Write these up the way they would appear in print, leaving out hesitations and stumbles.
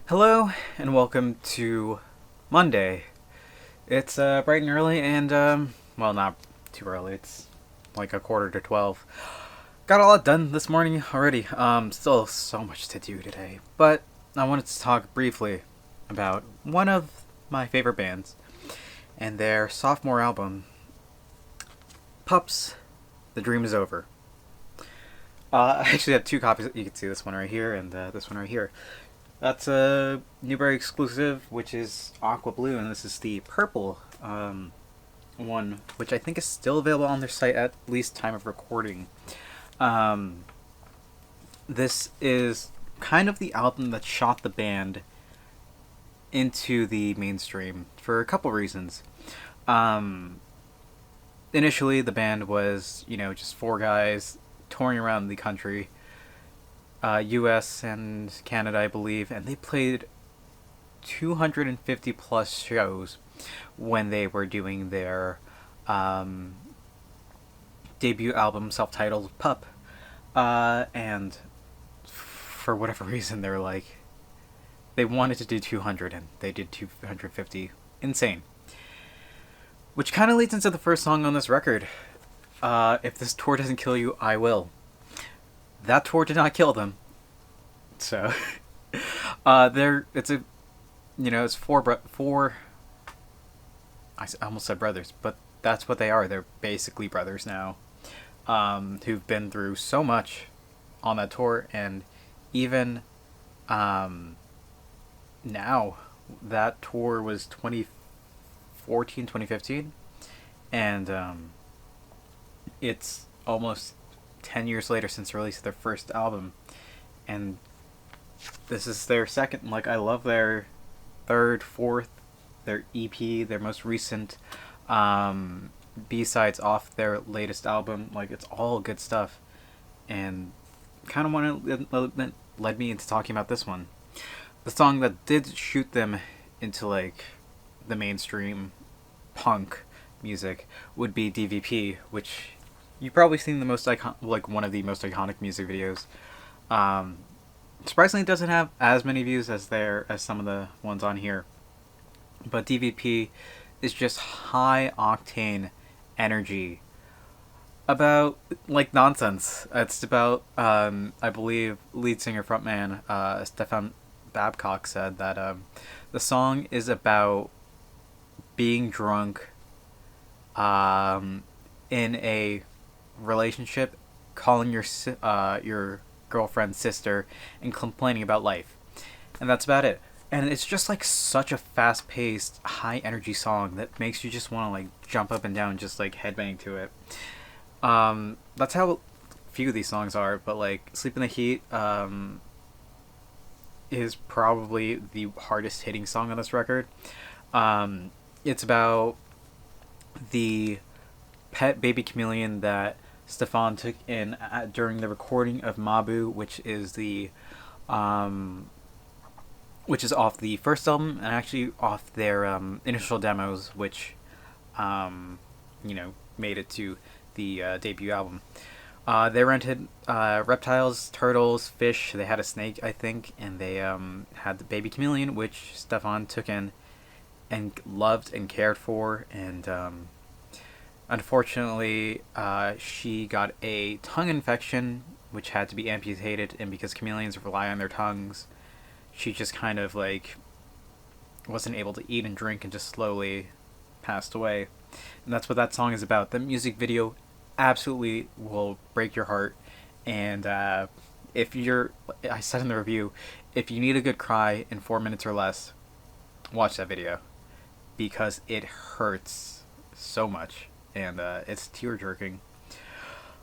Hello and welcome to Monday. It's bright and early, and well, not too early. It's like a quarter to 12. Got a lot done this morning already. Still so much to do today, but I wanted to talk briefly about one of my favorite bands and their sophomore album, PUP's "The Dream Is Over." I actually have two copies. You can see this one right here and this one right here. That's a Newberry exclusive, which is aqua blue, and this is the purple one, which I think is still available on their site at least time of recording. Um, this is kind of the album that shot the band into the mainstream for a couple reasons. Um, Initially, the band was, just four guys touring around the country, U.S. and Canada, I believe, and they played 250 plus shows when they were doing their um, debut album, self-titled "PUP," and for whatever reason, they wanted to do 200, and they did 250. Insane. Which kind of leads into the first song on this record. If this tour doesn't kill you, I will. That tour did not kill them. So, it's four. I almost said brothers, but that's what they are. They're basically brothers now, who've been through so much on that tour, and even now, that tour was 2014, 2015, and it's almost 10 years later since the release of their first album, and this is their second. Like, I love their third, fourth, their EP, their most recent B-sides off their latest album. Like, it's all good stuff, and kind of led me into talking about this one. The song that did shoot them into, like, the mainstream punk music would be DVP, which you've probably seen one of the most iconic music videos. Surprisingly, it doesn't have as many views as some of the ones on here, but DVP is just high octane energy about, like, nonsense. It's about I believe lead singer frontman Stefan Babcock said that the song is about being drunk in a relationship, calling your girlfriend's sister, and complaining about life, and that's about it. And it's just like such a fast-paced, high-energy song that makes you just want to, like, jump up and down, just like headbang to it. That's how few of these songs are, but like "Sleep in the Heat" is probably the hardest hitting song on this record. It's about the pet baby chameleon that Stefan took in during the recording of Mabu, which is off the first album, and actually off their initial demos, which made it to the debut album. They rented reptiles, turtles, fish. They had a snake, I think, and they had the baby chameleon, which Stefan took in and loved and cared for, and unfortunately, she got a tongue infection, which had to be amputated, and because chameleons rely on their tongues, she just kind of, like, wasn't able to eat and drink and just slowly passed away. And that's what that song is about. The music video absolutely will break your heart, and I said in the review, if you need a good cry in 4 minutes or less, watch that video, because it hurts so much, and it's tear-jerking.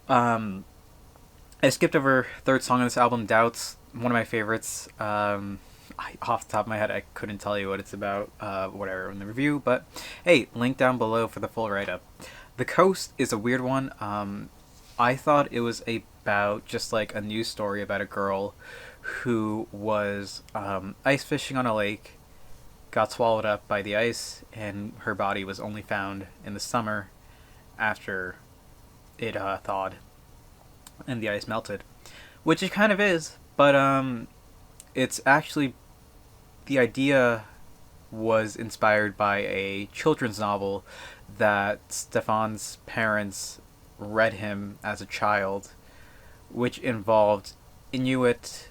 I skipped over third song on this album, "Doubts," one of my favorites. Off the top of my head, I couldn't tell you what it's about, whatever, in the review, but hey, link down below for the full write-up. "The Coast" is a weird one. I thought it was about just like a news story about a girl who was ice fishing on a lake, got swallowed up by the ice, and her body was only found in the summer after it thawed and the ice melted, which it kind of is, but it's actually the idea was inspired by a children's novel that Stefan's parents read him as a child, which involved Inuit,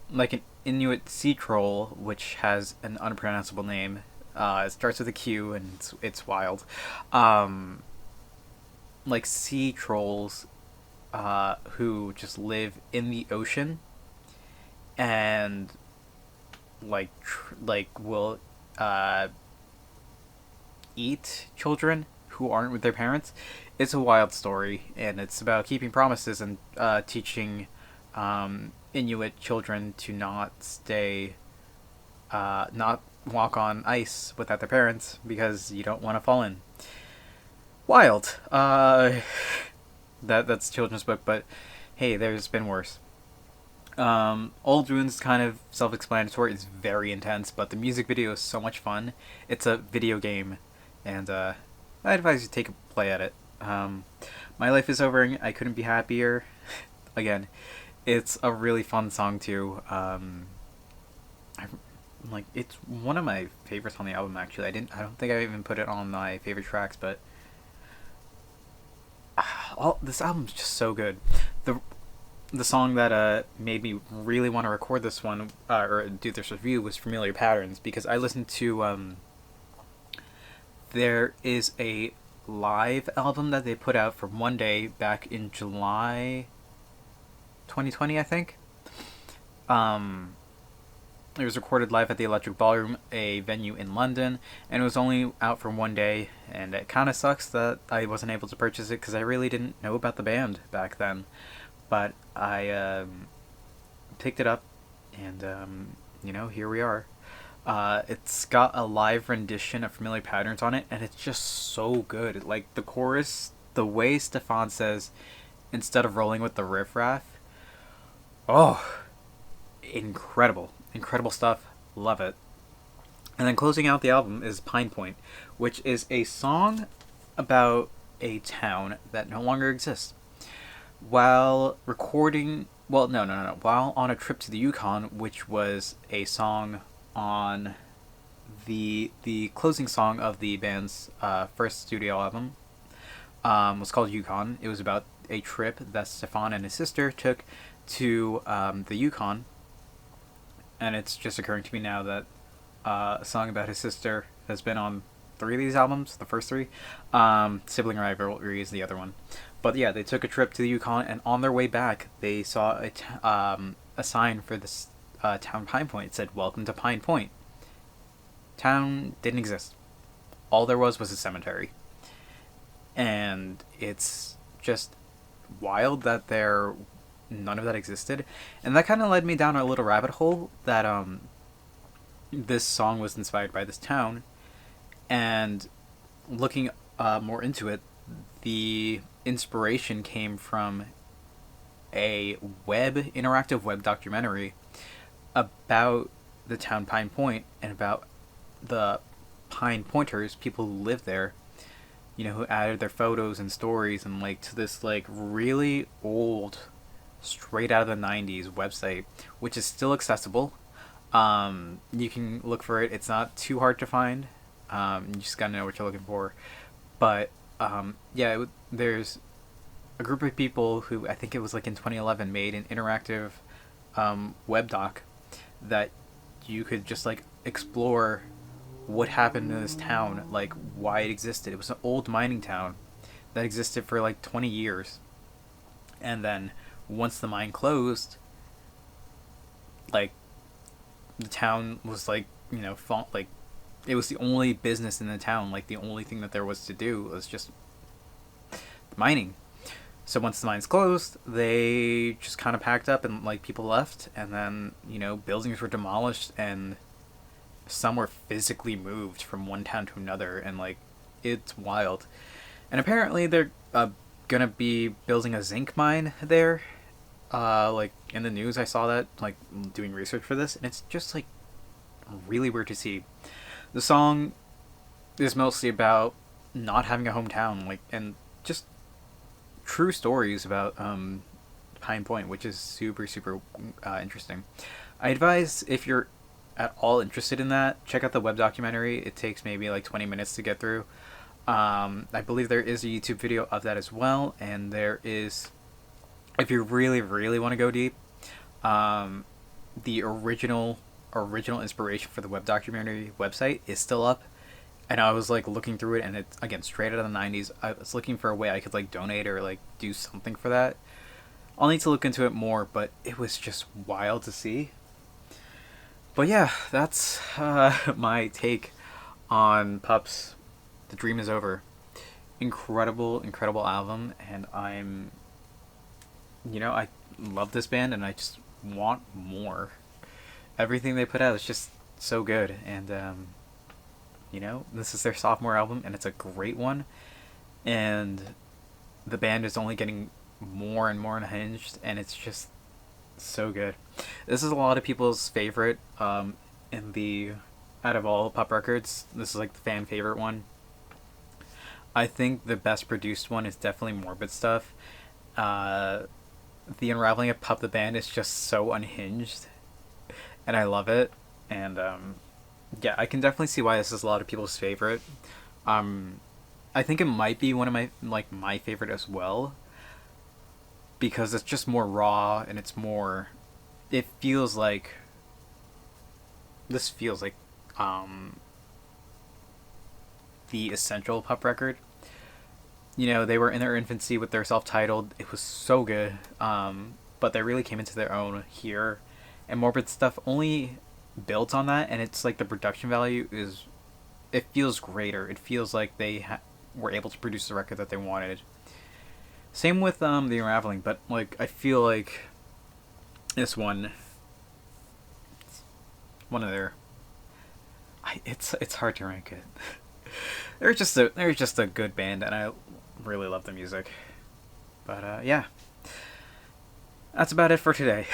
like an Inuit sea troll, which has an unpronounceable name. It starts with a Q, and it's wild. Um, like sea trolls who just live in the ocean and will uh, eat children who aren't with their parents. It's a wild story, and it's about keeping promises and teaching Inuit children to not walk on ice without their parents because you don't want to fall in. Wild. That's a children's book, but hey, there's been worse. Old Ruins kind of self-explanatory. It's very intense, but the music video is so much fun. It's a video game, and I advise you take a play at it. My Life is Over, and I couldn't be happier. Again, it's a really fun song too. It's one of my favorites on the album. Actually, I don't think I even put it on my favorite tracks, but this album's just so good. The song that made me really want to record this one or do this review was Familiar Patterns, because I listened to there is a live album that they put out for One Day back in July 2020, I think. It was recorded live at the Electric Ballroom, a venue in London, and it was only out for one day, and it kind of sucks that I wasn't able to purchase it because I really didn't know about the band back then. But I picked it up, and here we are. It's got a live rendition of Familiar Patterns on it, and it's just so good. Like the chorus, the way Stefan says, instead of rolling with the riffraff, oh, incredible stuff. Love it. And then closing out the album is Pine Point, which is a song about a town that no longer exists. While recording, well, no, while on a trip to the Yukon, which was a song on the closing song of the band's first studio album, was called Yukon. It was about a trip that Stefan and his sister took to the Yukon, and it's just occurring to me now that a song about his sister has been on 3 of these albums, the first 3. Sibling Rivalry is the other one. But yeah, they took a trip to the Yukon, and on their way back, they saw a sign for this town Pine Point. It said, "Welcome to Pine Point." Town didn't exist. All there was a cemetery. And it's just wild that none of that existed. And that kind of led me down a little rabbit hole that this song was inspired by this town. And looking more into it, the inspiration came from a interactive web documentary about the town Pine Point and about the Pine Pointers, people who live there, who added their photos and stories and to this really old, straight out of the 90s website, which is still accessible. You can look for it. It's not too hard to find. You just gotta know what you're looking for. But there's a group of people who, I think it was in 2011, made an interactive web doc that you could just explore what happened in this town, why it existed. It was an old mining town that existed for 20 years, and then once the mine closed, the town was it was the only business in the town. The only thing that there was to do was just mining. So once the mines closed, they just kind of packed up and people left, and then buildings were demolished and some were physically moved from one town to another, and it's wild. And apparently they're gonna be building a zinc mine there. In the news, I saw that doing research for this, and it's just really weird to see. The song is mostly about not having a hometown, and just true stories about Pine Point, which is super interesting. I advise, if you're at all interested in that, check out the web documentary. It takes maybe like 20 minutes to get through. I believe there is a YouTube video of that as well, and there is, if you really, really want to go deep, the original inspiration for the web documentary website is still up, and I was like looking through it, and it's again straight out of the 90s. I was looking for a way I could like donate or like do something for that. I'll need to look into it more, but it was just wild to see. But yeah, that's my take on PUP's The Dream Is Over. Incredible, incredible album, and I love this band, and I just want more. Everything they put out is just so good, and this is their sophomore album, and it's a great one, and the band is only getting more and more unhinged, and it's just so good. This is a lot of people's favorite in the out of all PUP records. This is like the fan favorite one. I think the best produced one is definitely Morbid Stuff. The unraveling of PUP the band is just so unhinged, and I love it. And yeah, I can definitely see why this is a lot of people's favorite. I think it might be one of my favorite as well, because it's just more raw, and it feels like the essential PUP record. They were in their infancy with their self-titled. It was so good, but they really came into their own here, and Morbid Stuff only built on that, and it's like the production value it feels greater. It feels like they were able to produce the record that they wanted. Same with the Unraveling, but like I feel like this one of their it's hard to rank it. they're just a good band, and I really love the music. But yeah, that's about it for today.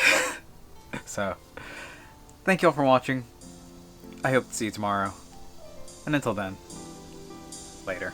So thank you all for watching. I hope to see you tomorrow, and until then, later.